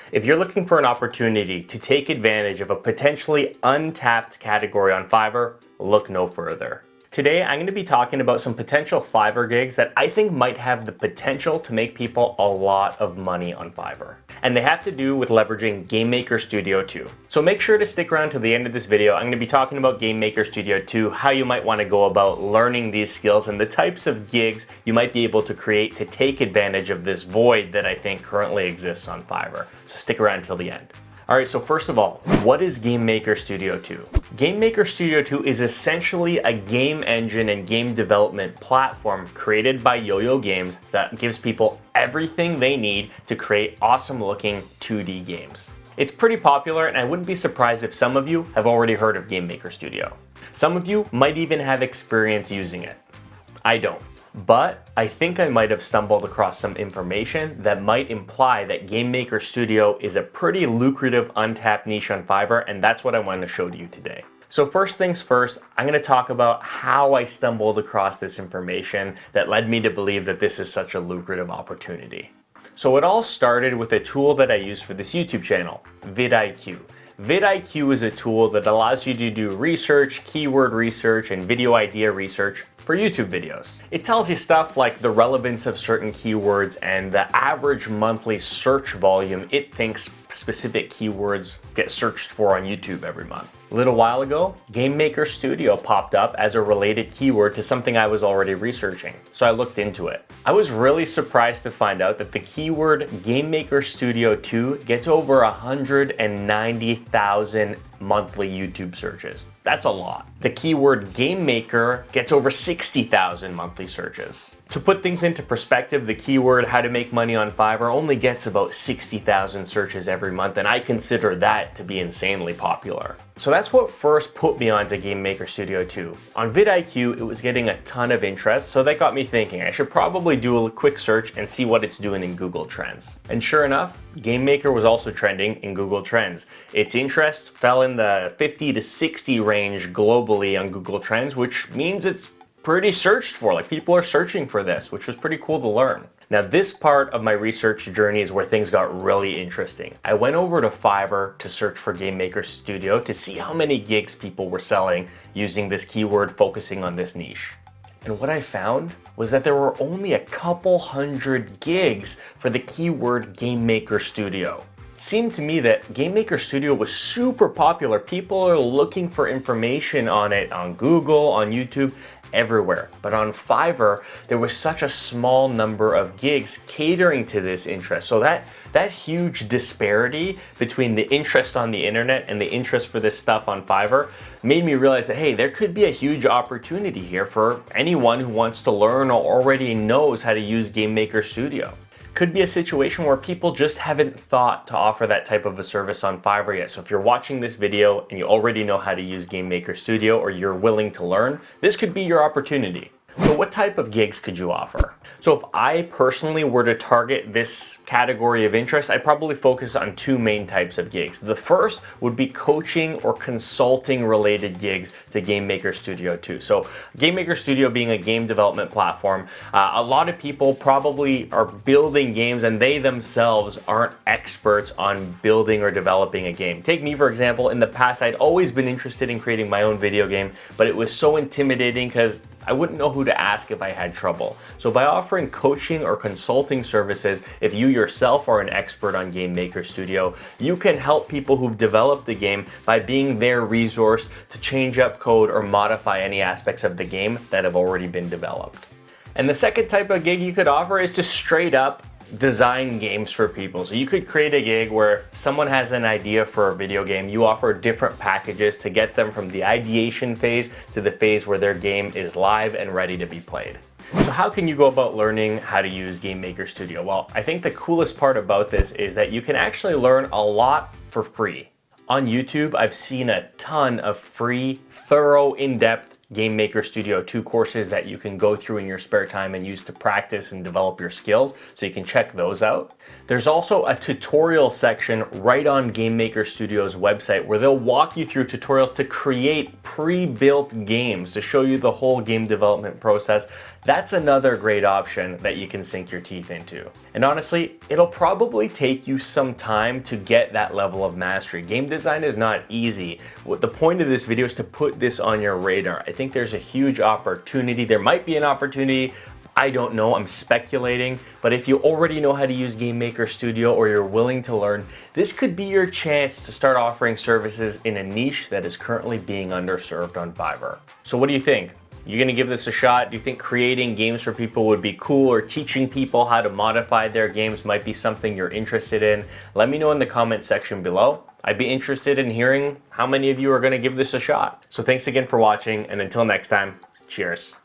If you're looking for an opportunity to take advantage of a potentially untapped category on Fiverr, look no further. Today, I'm going to be talking about some potential Fiverr gigs that I think might have the potential to make people a lot of money on Fiverr. And they have to do with leveraging GameMaker Studio 2. So make sure to stick around to the end of this video. I'm going to be talking about GameMaker Studio 2, how you might want to go about learning these skills, and the types of gigs you might be able to create to take advantage of this void that I think currently exists on Fiverr. So stick around till the end. Alright, so first of all, what is GameMaker Studio 2? GameMaker Studio 2 is essentially a game engine and game development platform created by Yo-Yo Games that gives people everything they need to create awesome looking 2D games. It's pretty popular, and I wouldn't be surprised if some of you have already heard of GameMaker Studio. Some of you might even have experience using it. I don't. But I think I might have stumbled across some information that might imply that GameMaker Studio is a pretty lucrative untapped niche on Fiverr, and that's what I want to show to you today. So first things first, I'm going to talk about how I stumbled across this information that led me to believe that this is such a lucrative opportunity. So it all started with a tool that I use for this YouTube channel, vidIQ. vidIQ is a tool that allows you to do research, keyword research, and video idea research for YouTube videos. It tells you stuff like the relevance of certain keywords and the average monthly search volume it thinks specific keywords get searched for on YouTube every month. A little while ago, GameMaker Studio popped up as a related keyword to something I was already researching, so I looked into it. I was really surprised to find out that the keyword GameMaker Studio 2 gets over 190,000 monthly YouTube searches. That's a lot. The keyword GameMaker gets over 60,000 monthly searches. To put things into perspective, the keyword how to make money on Fiverr only gets about 60,000 searches every month, and I consider that to be insanely popular. So that's what first put me onto GameMaker Studio 2. On vidIQ, it was getting a ton of interest, so that got me thinking I should probably do a quick search and see what it's doing in Google Trends. And sure enough, GameMaker was also trending in Google Trends. Its interest fell in the 50 to 60 range globally on Google Trends, which means it's pretty searched for. Like, people are searching for this, which was pretty cool to learn. Now, this part of my research journey is where things got really interesting. I went over to Fiverr to search for GameMaker Studio to see how many gigs people were selling using this keyword focusing on this niche. And what I found was that there were only a couple hundred gigs for the keyword GameMaker Studio. It seemed to me that GameMaker Studio was super popular. People are looking for information on it on Google, on YouTube, everywhere. But on Fiverr, there was such a small number of gigs catering to this interest. So that huge disparity between the interest on the internet and the interest for this stuff on Fiverr made me realize that, hey, there could be a huge opportunity here for anyone who wants to learn or already knows how to use GameMaker Studio. Could be a situation where people just haven't thought to offer that type of a service on Fiverr yet. So if you're watching this video and you already know how to use GameMaker Studio, or you're willing to learn, this could be your opportunity. So what type of gigs could you offer? So if I personally were to target this category of interest, I'd probably focus on two main types of gigs. The first would be coaching or consulting related gigs to GameMaker Studio 2. So GameMaker Studio being a game development platform, a lot of people probably are building games and they themselves aren't experts on building or developing a game. Take me, for example. In the past, I'd always been interested in creating my own video game, but it was so intimidating because I wouldn't know who to ask if I had trouble. So by offering coaching or consulting services, if you yourself are an expert on GameMaker Studio, you can help people who've developed the game by being their resource to change up code or modify any aspects of the game that have already been developed. And the second type of gig you could offer is to straight up design games for people. So you could create a gig where if someone has an idea for a video game, you offer different packages to get them from the ideation phase to the phase where their game is live and ready to be played. So how can you go about learning how to use GameMaker Studio? Well, I think the coolest part about this is that you can actually learn a lot for free. On YouTube, I've seen a ton of free, thorough, in-depth GameMaker Studio 2 courses that you can go through in your spare time and use to practice and develop your skills, so you can check those out. There's also a tutorial section right on GameMaker Studio's website where they'll walk you through tutorials to create pre-built games to show you the whole game development process. That's another great option that you can sink your teeth into. And honestly, it'll probably take you some time to get that level of mastery. Game design is not easy. The point of this video is to put this on your radar. I think there's a huge opportunity. There might be an opportunity. I don't know, I'm speculating, but if you already know how to use GameMaker Studio or you're willing to learn, this could be your chance to start offering services in a niche that is currently being underserved on Fiverr. So what do you think? You gonna give this a shot? Do you think creating games for people would be cool, or teaching people how to modify their games might be something you're interested in? Let me know in the comment section below. I'd be interested in hearing how many of you are gonna give this a shot. So thanks again for watching, and until next time, cheers.